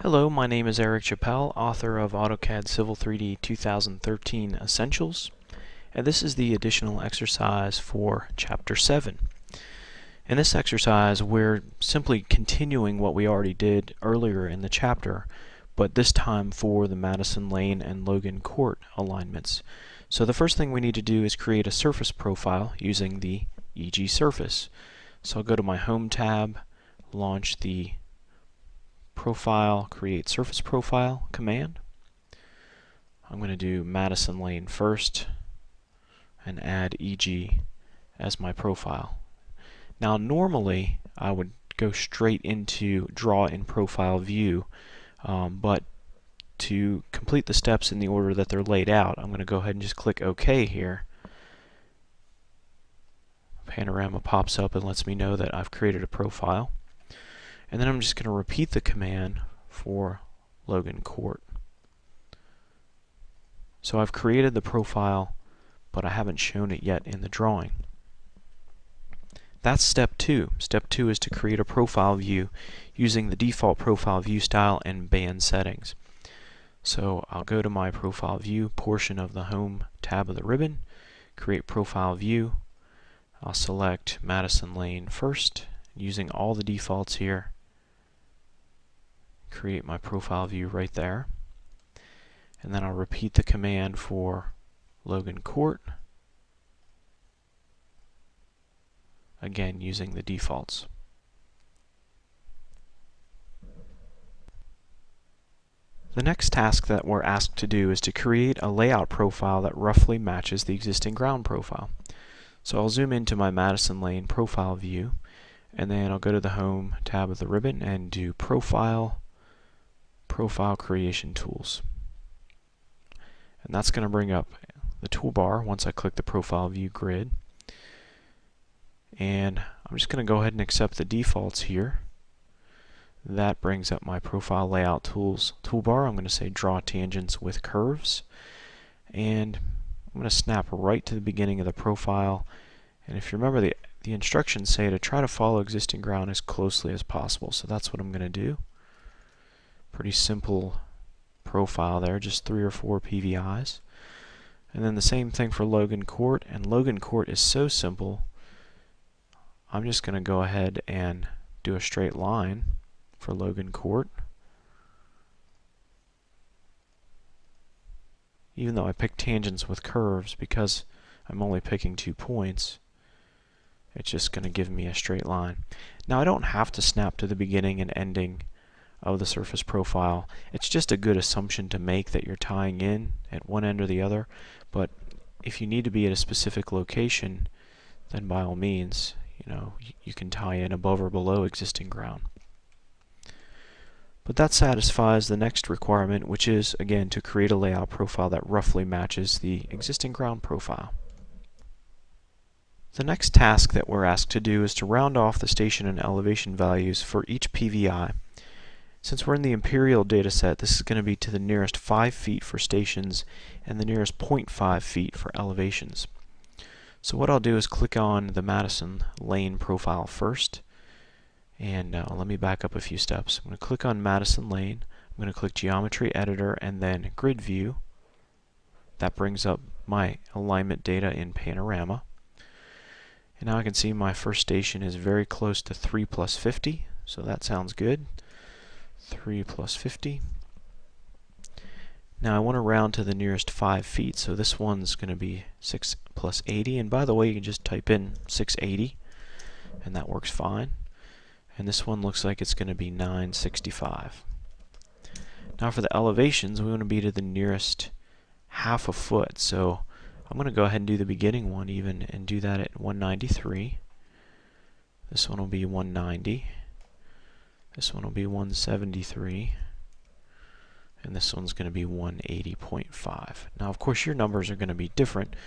Hello, my name is Eric Chappell, author of AutoCAD Civil 3D 2013 Essentials, and this is the additional exercise for Chapter 7. In this exercise, we're simply continuing what we already did earlier in the chapter, but this time for the Madison Lane and Logan Court alignments. So the first thing we need to do is create a surface profile using the EG surface. So I'll go to my Home tab, launch the Profile, Create Surface Profile command. I'm going to do Madison Lane first and add EG as my profile. Now normally I would go straight into Draw in Profile View, but to complete the steps in the order that they're laid out, I'm going to go ahead and just click OK here. Panorama pops up and lets me know that I've created a profile. And then I'm just going to repeat the command for Logan Court. So I've created the profile, but I haven't shown it yet in the drawing. That's step 2. Step 2 is to create a profile view using the default profile view style and band settings. So I'll go to my profile view portion of the Home tab of the ribbon, create profile view. I'll select Madison Lane first, using all the defaults here. Create my profile view right there, and then I'll repeat the command for Logan Court, again using the defaults. The next task that we're asked to do is to create a layout profile that roughly matches the existing ground profile. So I'll zoom into my Madison Lane profile view, and then I'll go to the Home tab of the ribbon and do Profile Creation Tools. And that's going to bring up the toolbar once I click the Profile View grid. And I'm just going to go ahead and accept the defaults here. That brings up my Profile Layout Tools toolbar. I'm going to say Draw Tangents with Curves. And I'm going to snap right to the beginning of the profile. And if you remember, the instructions say to try to follow existing ground as closely as possible. So that's what I'm going to do. Pretty simple profile there, just 3 or 4 PVIs. And then the same thing for Logan Court, and Logan Court is so simple, I'm just going to go ahead and do a straight line for Logan Court. Even though I picked tangents with curves, because I'm only picking 2 points, it's just going to give me a straight line. Now I don't have to snap to the beginning and ending of the surface profile. It's just a good assumption to make that you're tying in at one end or the other, but if you need to be at a specific location, then by all means, you can tie in above or below existing ground. But that satisfies the next requirement, which is, again, to create a layout profile that roughly matches the existing ground profile. The next task that we're asked to do is to round off the station and elevation values for each PVI. Since we're in the imperial dataset, this is going to be to the nearest 5 feet for stations and the nearest 0.5 feet for elevations. So what I'll do is click on the Madison Lane profile first, and let me back up a few steps. I'm going to click on Madison Lane, I'm going to click Geometry Editor and then Grid View. That brings up my alignment data in Panorama. And now I can see my first station is very close to 3 plus 50, so that sounds good. 3 plus 50. Now I want to round to the nearest 5 feet, so this one's going to be 6 plus 80. And by the way, you can just type in 680, and that works fine. And this one looks like it's going to be 965. Now for the elevations, we want to be to the nearest half a foot. So I'm going to go ahead and do the beginning one even and do that at 193. This one will be 190. This one will be 173, and this one's going to be 180.5. Now, of course, your numbers are going to be different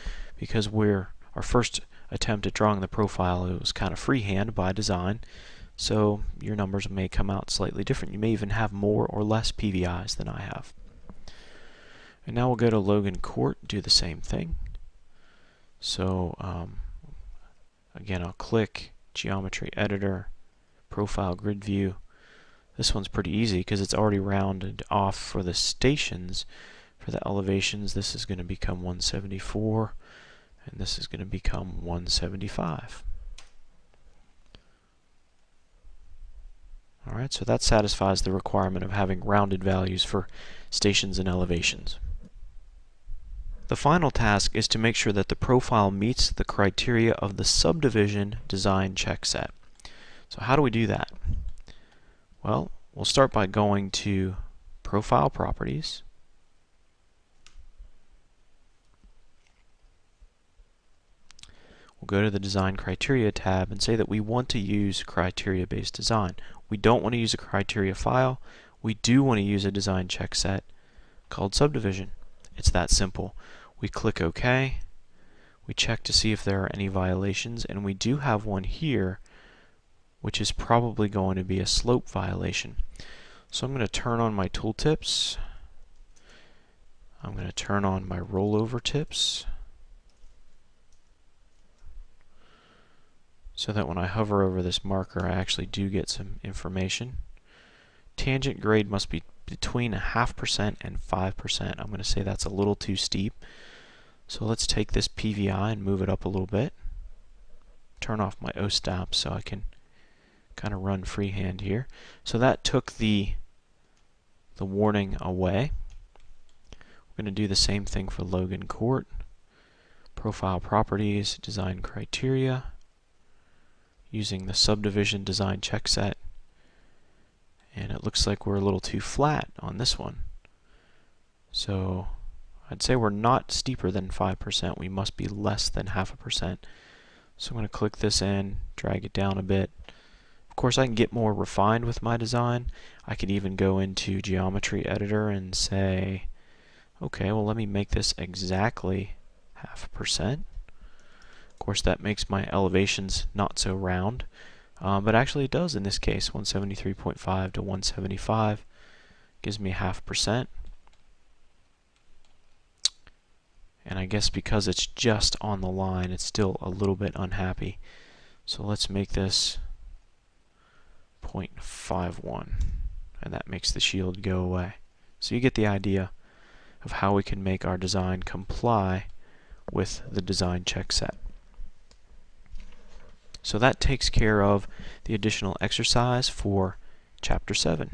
because our first attempt at drawing the profile, it was kind of freehand by design, so your numbers may come out slightly different. You may even have more or less PVIs than I have. And now we'll go to Logan Court, do the same thing. So again, I'll click Geometry Editor, Profile Grid View, This one's pretty easy because it's already rounded off for the stations. For the elevations, this is going to become 174, and this is going to become 175. Alright, so that satisfies the requirement of having rounded values for stations and elevations. The final task is to make sure that the profile meets the criteria of the subdivision design check set. So how do we do that? Well, we'll start by going to Profile Properties, we'll go to the Design Criteria tab and say that we want to use criteria-based design. We don't want to use a criteria file. We do want to use a design check set called subdivision. It's that simple. We click OK. We check to see if there are any violations, and we do have one here, which is probably going to be a slope violation. So I'm going to turn on my tooltips. I'm going to turn on my rollover tips, so that when I hover over this marker, I actually do get some information. Tangent grade must be between 0.5% and 5%. I'm going to say that's a little too steep. So let's take this PVI and move it up a little bit. Turn off my O-stop so I can kind of run freehand here. So that took the warning away. We're going to do the same thing for Logan Court. Profile Properties, Design Criteria, using the subdivision design check set, and it looks like we're a little too flat on this one. So I'd say we're not steeper than 5%. We must be less than 0.5%. So I'm going to click this in, drag it down a bit. Of course, I can get more refined with my design. I could even go into Geometry Editor and say, okay, well, let me make this exactly 0.5%. Of course, that makes my elevations not so round, but actually it does in this case. 173.5 to 175 gives me 0.5%. And I guess because it's just on the line, it's still a little bit unhappy. So let's make this 0.51, and that makes the shield go away. So you get the idea of how we can make our design comply with the design check set. So that takes care of the additional exercise for Chapter 7.